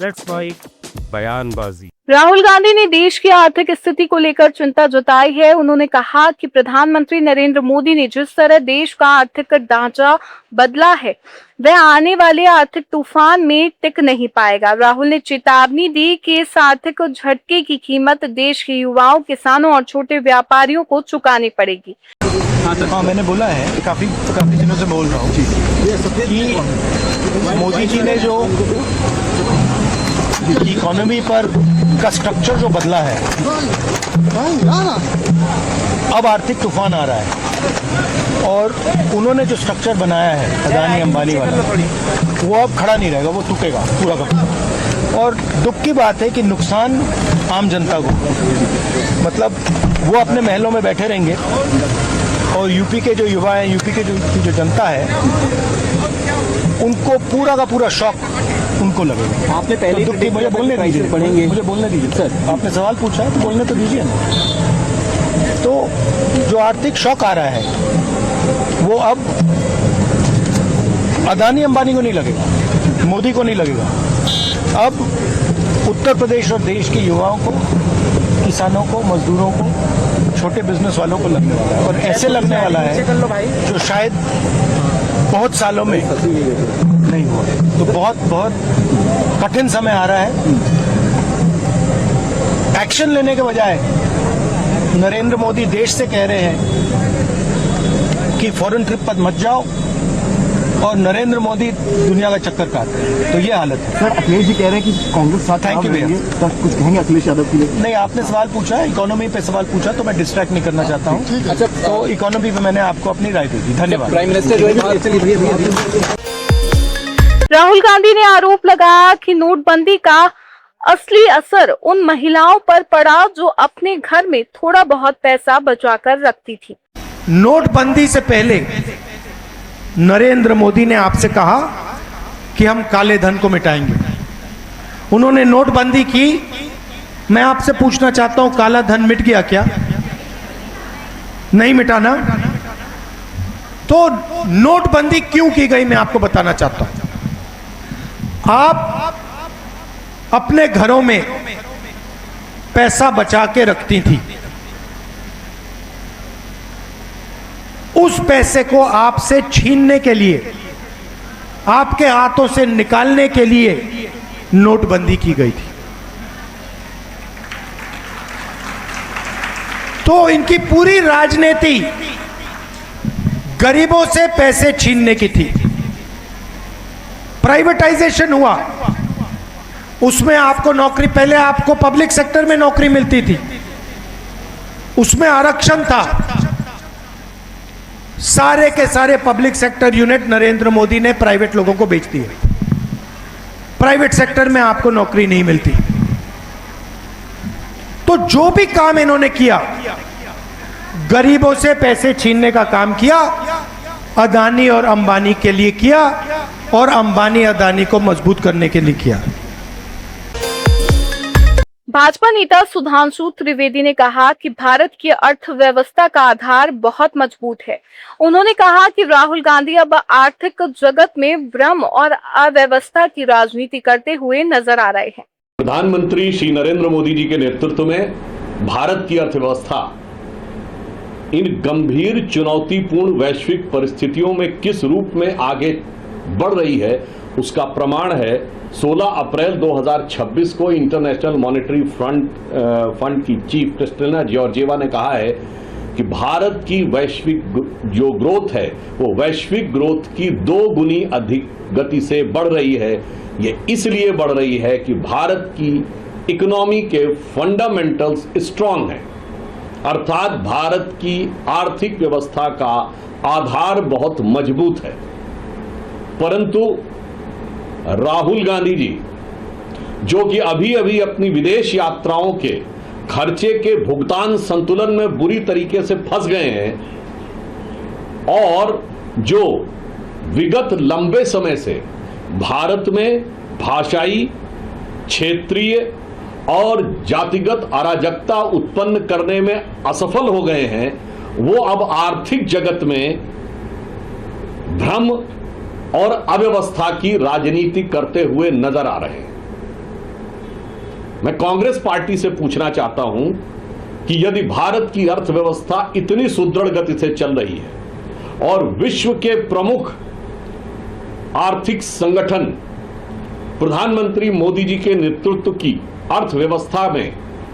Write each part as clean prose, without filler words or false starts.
Let's fight बयानबाजी। राहुल गांधी ने देश की आर्थिक स्थिति को लेकर चिंता जताई है। उन्होंने कहा कि प्रधानमंत्री नरेंद्र मोदी ने जिस तरह देश का आर्थिक ढांचा बदला है वह आने वाले आर्थिक तूफान में टिक नहीं पाएगा। राहुल ने चेतावनी दी कि इस आर्थिक झटके की कीमत देश के युवाओं, किसानों और छोटे व्यापारियों को चुकानी पड़ेगी। हाँ, मैंने बोला है, काफी दिनों से बोल रहा हूँ कि मोदी जी ने जो इकोनॉमी पर का स्ट्रक्चर जो बदला है, अब आर्थिक तूफान आ रहा है और उन्होंने जो स्ट्रक्चर बनाया है अदानी अंबानी वाला, वो अब खड़ा नहीं रहेगा, वो टूटेगा पूरा का पूरा। और दुख की बात है कि नुकसान आम जनता को, मतलब वो अपने महलों में बैठे रहेंगे और यूपी के जो युवा हैं, यूपी के जो जनता है, उनको पूरा का पूरा शॉक उनको लगेगा। आपने पहले तो मुझे बोलने दीजिए, पढ़ेंगे, मुझे बोलने दीजिए सर। आपने सवाल पूछा है तो बोलने तो दीजिए ना। तो जो आर्थिक शॉक आ रहा है वो अब अदानी अंबानी को नहीं लगेगा, मोदी को नहीं लगेगा, अब उत्तर प्रदेश और देश के युवाओं को, किसानों को, मजदूरों को, छोटे बिजनेस वालों को लगने वाला है। और ऐसे लगने वाला है जो शायद बहुत सालों में नहीं हुआ। तो बहुत कठिन समय आ रहा है। एक्शन लेने के बजाय नरेंद्र मोदी देश से कह रहे हैं कि फॉरेन ट्रिप पर मत जाओ और नरेंद्र मोदी दुनिया का चक्कर काटते हैं। तो ये हालत है। सर, अखिलेश जी कह रहे हैं कि कांग्रेस साथ थैंक यू भैया। तो कुछ कहेंगे अखिलेश यादव के लिए? नहीं, आपने सवाल पूछा है, इकोनॉमी पे सवाल पूछा तो मैं डिस्ट्रैक्ट नहीं करना चाहता हूँ। अच्छा, तो इकोनॉमी पे मैंने आपको अपनी राय दे दी। धन्यवाद। प्राइम मिनिस्टर जो है, राहुल गांधी ने आरोप लगाया कि नोटबंदी का असली असर उन महिलाओं पर पड़ा जो अपने घर में थोड़ा बहुत पैसा बचाकर रखती थी। नोटबंदी से पहले नरेंद्र मोदी ने आपसे कहा कि हम काले धन को मिटाएंगे। उन्होंने नोटबंदी की। मैं आपसे पूछना चाहता हूं, काला धन मिट गया क्या? नहीं मिटाना। तो नोटबंदी क्यों की गई, मैं आपको बताना चाहता हूं। आप अपने घरों में पैसा बचा के रखती थी, उस पैसे को आपसे छीनने के लिए, आपके हाथों से निकालने के लिए नोटबंदी की गई थी। तो इनकी पूरी राजनीति गरीबों से पैसे छीनने की थी। प्राइवेटाइजेशन हुआ, उसमें आपको नौकरी, पहले आपको पब्लिक सेक्टर में नौकरी मिलती थी, उसमें आरक्षण था। सारे के सारे public sector unit Narendra Modi ने प्राइवेट लोगों को बेच दिए। प्राइवेट सेक्टर में आपको नौकरी नहीं मिलती। तो जो भी काम इन्होंने किया, गरीबों से पैसे छीनने का काम किया, अदानी और अंबानी के लिए किया और अंबानी अदानी को मजबूत करने के लिए किया। भाजपा नेता सुधांशु त्रिवेदी ने कहा कि भारत की अर्थव्यवस्था का आधार बहुत मजबूत है। उन्होंने कहा कि राहुल गांधी अब आर्थिक जगत में भ्रम और अव्यवस्था की राजनीति करते हुए नजर आ रहे हैं। प्रधानमंत्री श्री नरेंद्र मोदी जी के नेतृत्व में भारत की अर्थव्यवस्था इन गंभीर चुनौतीपूर्ण वैश्विक परिस्थितियों में किस रूप में आगे बढ़ रही है, उसका प्रमाण है 16 अप्रैल 2026 को इंटरनेशनल मॉनेटरी फंड की चीफ क्रिस्टलिना जॉर्जिएवा ने कहा है कि भारत की वैश्विक जो ग्रोथ है वो वैश्विक ग्रोथ की 2 गुनी अधिक गति से बढ़ रही है। ये इसलिए बढ़ रही है कि भारत की इकोनॉमी के फंडामेंटल्स स्ट्रांग हैं, अर्थात भारत की आर्थिक व्यवस्था का आधार बहुत मजबूत है। परंतु राहुल गांधी जी, जो कि अभी अभी अपनी विदेश यात्राओं के खर्चे के भुगतान संतुलन में बुरी तरीके से फंस गए हैं और जो विगत लंबे समय से भारत में भाषाई, क्षेत्रीय और जातिगत अराजकता उत्पन्न करने में असफल हो गए हैं, वो अब आर्थिक जगत में भ्रम और अव्यवस्था की राजनीति करते हुए नजर आ रहे हैं। मैं कांग्रेस पार्टी से पूछना चाहता हूं कि यदि भारत की अर्थव्यवस्था इतनी सुदृढ़ गति से चल रही है और विश्व के प्रमुख आर्थिक संगठन प्रधानमंत्री मोदी जी के नेतृत्व की अर्थव्यवस्था में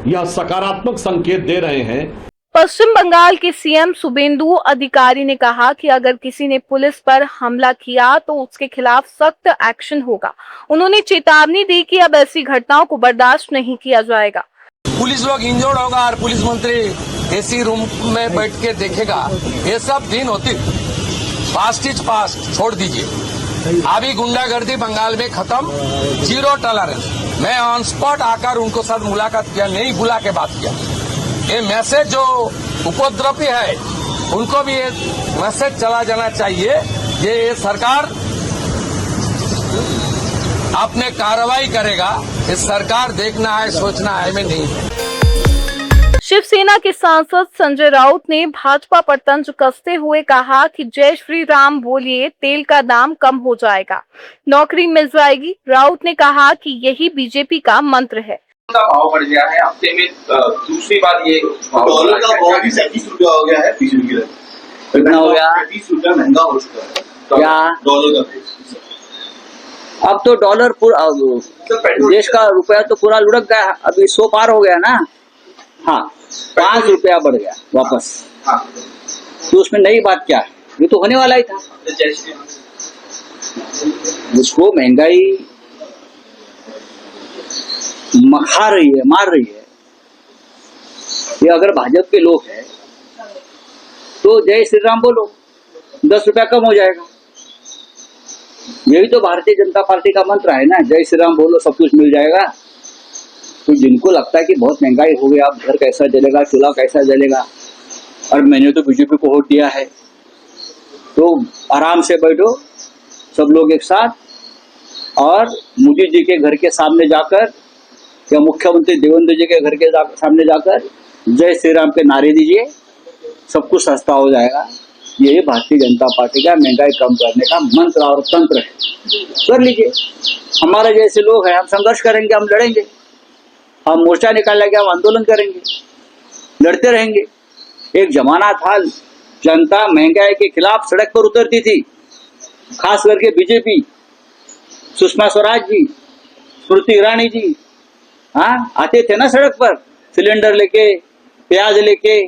यह सकारात्मक संकेत दे रहे हैं। पश्चिम बंगाल के सीएम शुभेंदु अधिकारी ने कहा कि अगर किसी ने पुलिस पर हमला किया तो उसके खिलाफ सख्त एक्शन होगा। उन्होंने चेतावनी दी कि अब ऐसी घटनाओं को बर्दाश्त नहीं किया जाएगा। पुलिस लोग इंजर्ड होगा और पुलिस मंत्री एसी रूम में बैठ के देखेगा, ये सब दिन होती। पास्ट इज पास्ट, छोड़ दीजिए। अभी गुंडागर्दी बंगाल में खत्म, 0 टॉलरेंस। मैं ऑन स्पॉट आकर उनको साथ मुलाकात किया, नहीं बुला के बात किया। ये मैसेज जो उपद्रवी है उनको भी ये मैसेज चला जाना चाहिए। ये सरकार अपने कार्रवाई करेगा, ये सरकार देखना है, सोचना है में नहीं। शिवसेना के सांसद संजय राउत ने भाजपा पर तंज कसते हुए कहा कि जय श्री राम बोलिए, तेल का दाम कम हो जाएगा, नौकरी मिल जाएगी। राउत ने कहा कि यही बीजेपी का मंत्र है। का भाव बढ़ गया है हफ्ते में। दूसरी बात ये डॉलर का भाव भी 37 रुपया हो गया है 20 रुपये कितना हो गया, 30 रुपया महंगा हो चुका है क्या डॉलर का। अब तो डॉलर पूरा देश का रुपया तो पूरा लुढ़क गया, अभी 100 पार हो गया ना। हाँ, 5 रुपया बढ़ गया वापस। हाँ। तो उसमें नई बात क्या है, ये तो होने वाला ही था। उसको महंगाई खा रही है, मार रही है। ये अगर भाजपा के लोग हैं तो जय श्री राम बोलो, 10 रुपया कम हो जाएगा। यही तो भारतीय जनता पार्टी का मंत्र है ना, जय श्री राम बोलो सब कुछ मिल जाएगा। तो जिनको लगता है कि बहुत महंगाई हो गई, अब घर कैसा जलेगा, चूल्हा कैसा जलेगा, और मैंने तो बीजेपी को वोट दिया है, तो आराम से बैठो सब लोग एक साथ, और मोदी जी के घर के सामने जाकर या मुख्यमंत्री देवेंद्र जी के घर के सामने जाकर जय श्री राम के नारे दीजिए, सब कुछ सस्ता हो जाएगा। ये भारतीय जनता पार्टी का महंगाई कम करने का मंत्र और तंत्र है, कर लीजिए। हमारे जैसे लोग हैं, हम संघर्ष करेंगे, हम लड़ेंगे, हम मोर्चा निकालेंगे, हम आंदोलन करेंगे, लड़ते रहेंगे। एक जमाना था जनता महंगाई के खिलाफ सड़क पर उतरती थी, खास करके बीजेपी, सुषमा स्वराज जी, स्मृति ईरानी जी, हाँ आते थे ना सड़क पर सिलेंडर लेके, प्याज लेके।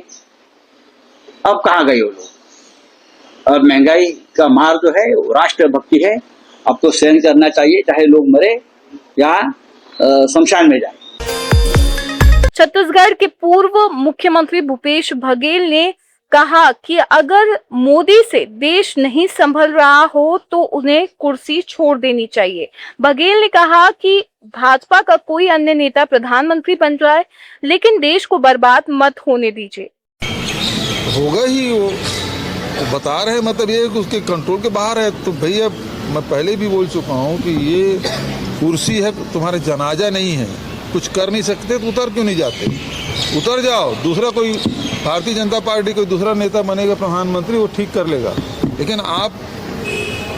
अब कहाँ गए वो लोग? और महंगाई का मार जो है वो राष्ट्रभक्ति है, अब तो सहन करना चाहिए, चाहे लोग मरे या शमशान में जाए। छत्तीसगढ़ के पूर्व मुख्यमंत्री भूपेश बघेल ने कहा कि अगर मोदी से देश नहीं संभल रहा हो तो उन्हें कुर्सी छोड़ देनी चाहिए। बघेल ने कहा कि भाजपा का कोई अन्य नेता प्रधानमंत्री बन जाए, लेकिन देश को बर्बाद मत होने दीजिए। होगा ही, वो बता रहे, मतलब ये कि उसके कंट्रोल के बाहर है। तो भैया मैं पहले भी बोल चुका हूँ कि ये कुर्सी है, तुम्हारे जनाजा नहीं है, कुछ कर नहीं सकते तो उतर क्यों नहीं जाते? उतर जाओ, दूसरा कोई भारतीय जनता पार्टी कोई दूसरा नेता बनेगा प्रधानमंत्री, वो ठीक कर लेगा, लेकिन आप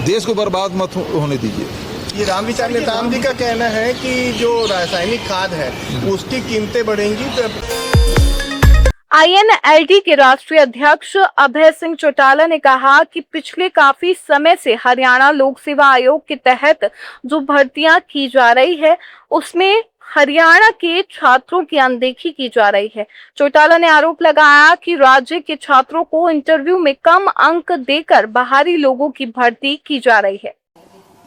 देश को बर्बाद मत होने दीजिए। ये रामविचार नेताम जी का कहना है कि जो रासायनिक खाद है उसकी कीमतें बढ़ेंगी। INLD के राष्ट्रीय अध्यक्ष अभय सिंह चौटाला ने कहा कि पिछले काफी समय से हरियाणा लोक सेवा आयोग के तहत जो भर्तियां की जा रही है उसमें हरियाणा के छात्रों की अनदेखी की जा रही है। चौटाला ने आरोप लगाया कि राज्य के छात्रों को इंटरव्यू में कम अंक देकर बाहरी लोगों की भर्ती की जा रही है।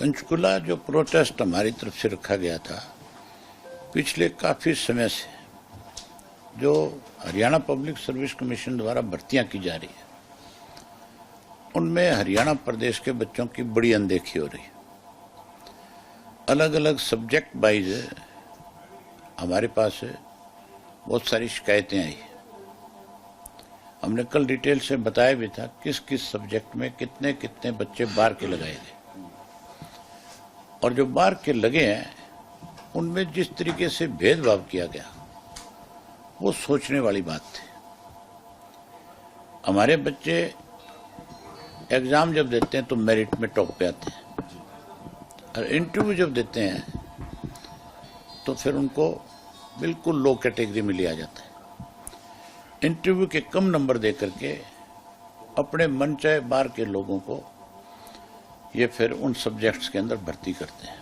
पंचकुला जो प्रोटेस्ट हमारी तरफ से रखा गया था पिछले काफी समय से, जो हरियाणा पब्लिक सर्विस कमीशन द्वारा भर्तियां की जा रही है, उनमें हरियाणा प्रदेश के बच्चों की बड़ी अनदेखी हो रही है। अलग अलग सब्जेक्ट वाइज हमारे पास बहुत सारी शिकायतें आई। हमने कल डिटेल से बताया भी था किस किस सब्जेक्ट में कितने कितने बच्चे बाहर के लगाए गए, और जो बाहर के लगे हैं उनमें जिस तरीके से भेदभाव किया गया वो सोचने वाली बात थी। हमारे बच्चे एग्जाम जब देते हैं तो मेरिट में टॉप पे आते हैं, और इंटरव्यू जब देते हैं तो फिर उनको बिल्कुल लो कैटेगरी में लिया जाता है। इंटरव्यू के कम नंबर दे करके अपने मन चाहे बाहर के लोगों को ये फिर उन सब्जेक्ट्स के अंदर भर्ती करते हैं।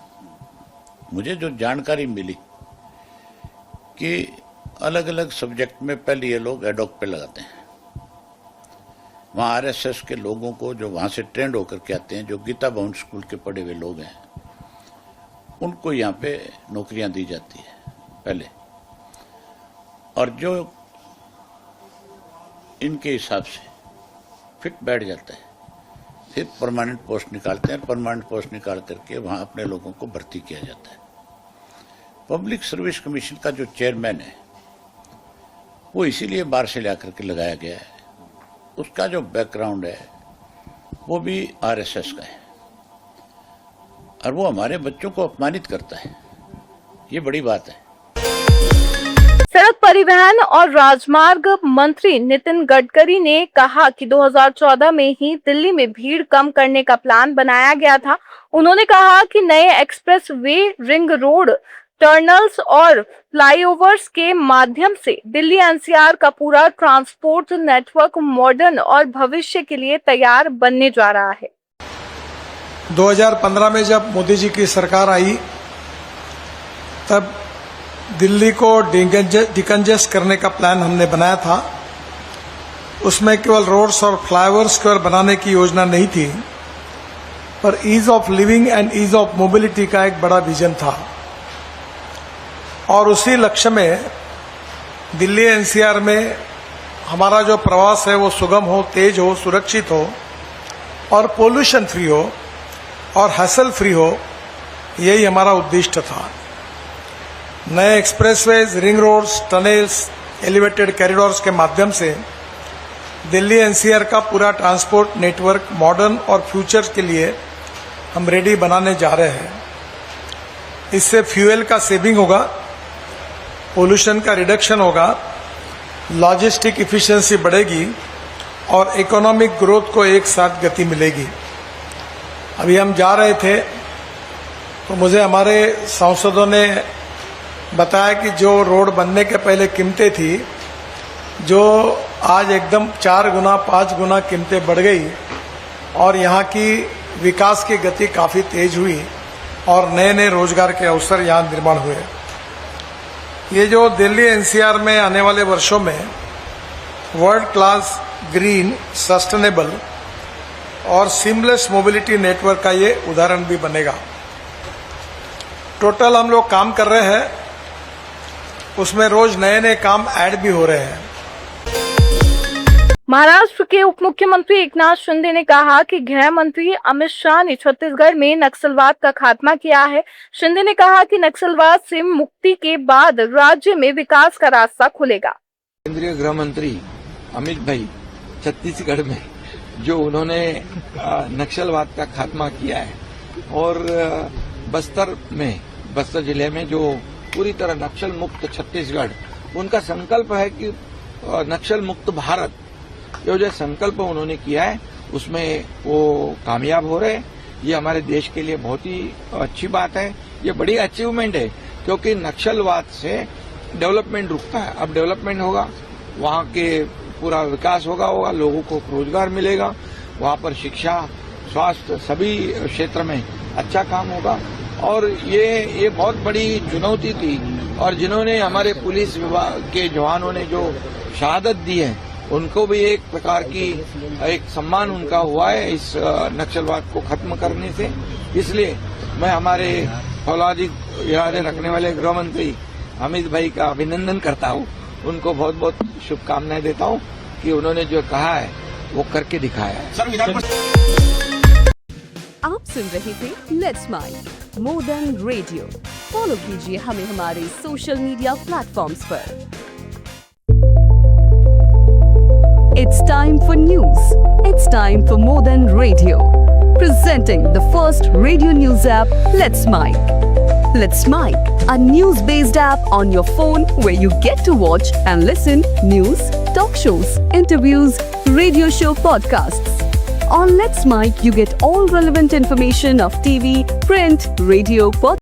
मुझे जो जानकारी मिली कि अलग अलग सब्जेक्ट में पहले ये लोग एडॉक पे लगाते हैं। वहाँ आरएसएस के लोगों को जो वहाँ से ट्रेंड होकर के आते हैं, जो गीता भवन स्कूल के पढ़े हुए लोग हैं, उनको यहाँ पे नौकरियां दी जाती है पहले, और जो इनके हिसाब से फिट बैठ जाता है फिर परमानेंट पोस्ट निकालते हैं। परमानेंट पोस्ट निकाल करके वहाँ अपने लोगों को भर्ती किया जाता है। पब्लिक सर्विस कमीशन का जो चेयरमैन है वो इसीलिए बाहर से लाकर के लगाया गया है। उसका जो बैकग्राउंड है वो भी आरएसएस का है और वो हमारे बच्चों को अपमानित करता है। ये बड़ी बात है। सड़क परिवहन और राजमार्ग मंत्री नितिन गडकरी ने कहा कि 2014 में ही दिल्ली में भीड़ कम करने का प्लान बनाया गया था। उन्होंने कहा कि नए express way, ring road, tunnels और फ्लाईओवर्स के माध्यम से दिल्ली एनसीआर का पूरा ट्रांसपोर्ट नेटवर्क मॉडर्न और भविष्य के लिए तैयार बनने जा रहा है। 2015 में जब मोदी जी की सरकार आई तब दिल्ली को डिकंजेस्ट करने का प्लान हमने बनाया था। उसमें केवल रोड्स और फ्लाईओवर्स केवल बनाने की योजना नहीं थी, पर ease of living and ease of mobility का एक बड़ा विजन था। और उसी लक्ष्य में दिल्ली एनसीआर में हमारा जो प्रवास है वो सुगम हो, तेज हो, सुरक्षित हो और पोल्यूशन फ्री हो और हसल फ्री हो, यही हमारा उद्देश्य था। नए expressways, ring roads, tunnels, elevated corridors के माध्यम से दिल्ली एनसीआर का पूरा ट्रांसपोर्ट नेटवर्क मॉडर्न और फ्यूचर के लिए हम रेडी बनाने जा रहे हैं। इससे फ्यूल का सेविंग होगा, पोल्यूशन का रिडक्शन होगा, लॉजिस्टिक इफिशिएंसी बढ़ेगी और इकोनॉमिक ग्रोथ को एक साथ गति मिलेगी। अभी हम जा रहे थे तो मुझे हमारे सांसदों ने बताया कि जो रोड बनने के पहले कीमतें थी, जो आज एकदम 4 गुना 5 गुना कीमतें बढ़ गई और यहाँ की विकास की गति काफ़ी तेज हुई और नए नए रोजगार के अवसर यहाँ निर्माण हुए। ये जो दिल्ली एनसीआर में आने वाले वर्षों में वर्ल्ड क्लास ग्रीन, सस्टेनेबल और सीमलेस मोबिलिटी नेटवर्क का ये उदाहरण भी बनेगा। टोटल हम लोग काम कर रहे हैं, उसमें रोज नए नए काम ऐड भी हो रहे हैं। महाराष्ट्र के उप मुख्यमंत्री एकनाथ शिंदे ने कहा कि गृह मंत्री अमित शाह ने छत्तीसगढ़ में नक्सलवाद का खात्मा किया है। शिंदे ने कहा कि नक्सलवाद से मुक्ति के बाद राज्य में विकास का रास्ता खुलेगा। केंद्रीय गृह मंत्री अमित भाई छत्तीसगढ़ में जो उन्होंने नक्सलवाद का खात्मा किया है और बस्तर जिले में जो पूरी तरह नक्सल मुक्त छत्तीसगढ़, उनका संकल्प है कि नक्सल मुक्त भारत, जो संकल्प उन्होंने किया है उसमें वो कामयाब हो रहे हैं। ये हमारे देश के लिए बहुत ही अच्छी बात है, ये बड़ी अचीवमेंट है, क्योंकि नक्सलवाद से डेवलपमेंट रुकता है। अब डेवलपमेंट होगा, वहाँ के पूरा विकास होगा, लोगों को रोजगार मिलेगा, वहाँ पर शिक्षा, स्वास्थ्य सभी क्षेत्र में अच्छा काम होगा। और ये बहुत बड़ी चुनौती थी और जिन्होंने हमारे पुलिस विभाग के जवानों ने जो शहादत दी है, उनको भी एक प्रकार की एक सम्मान उनका हुआ है इस नक्सलवाद को खत्म करने से। इसलिए मैं हमारे फौलादी इरादे रखने वाले गृह मंत्री अमित भाई का अभिनंदन करता हूँ, उनको बहुत बहुत शुभकामनाएं देता हूँ कि उन्होंने जो कहा है वो करके दिखाया है। आप सुन रहे थे let's mind modern radio. Follow कीजिए हमें हमारे सोशल मीडिया प्लेटफॉर्म्स पर। It's time for news. It's time for Modern Radio. Presenting the first radio news app, Let's Mic. Let's Mic, a news-based app on your phone where you get to watch and listen news, talk shows, interviews, radio show podcasts. On Let's Mic, you get all relevant information of TV, print, radio, podcast.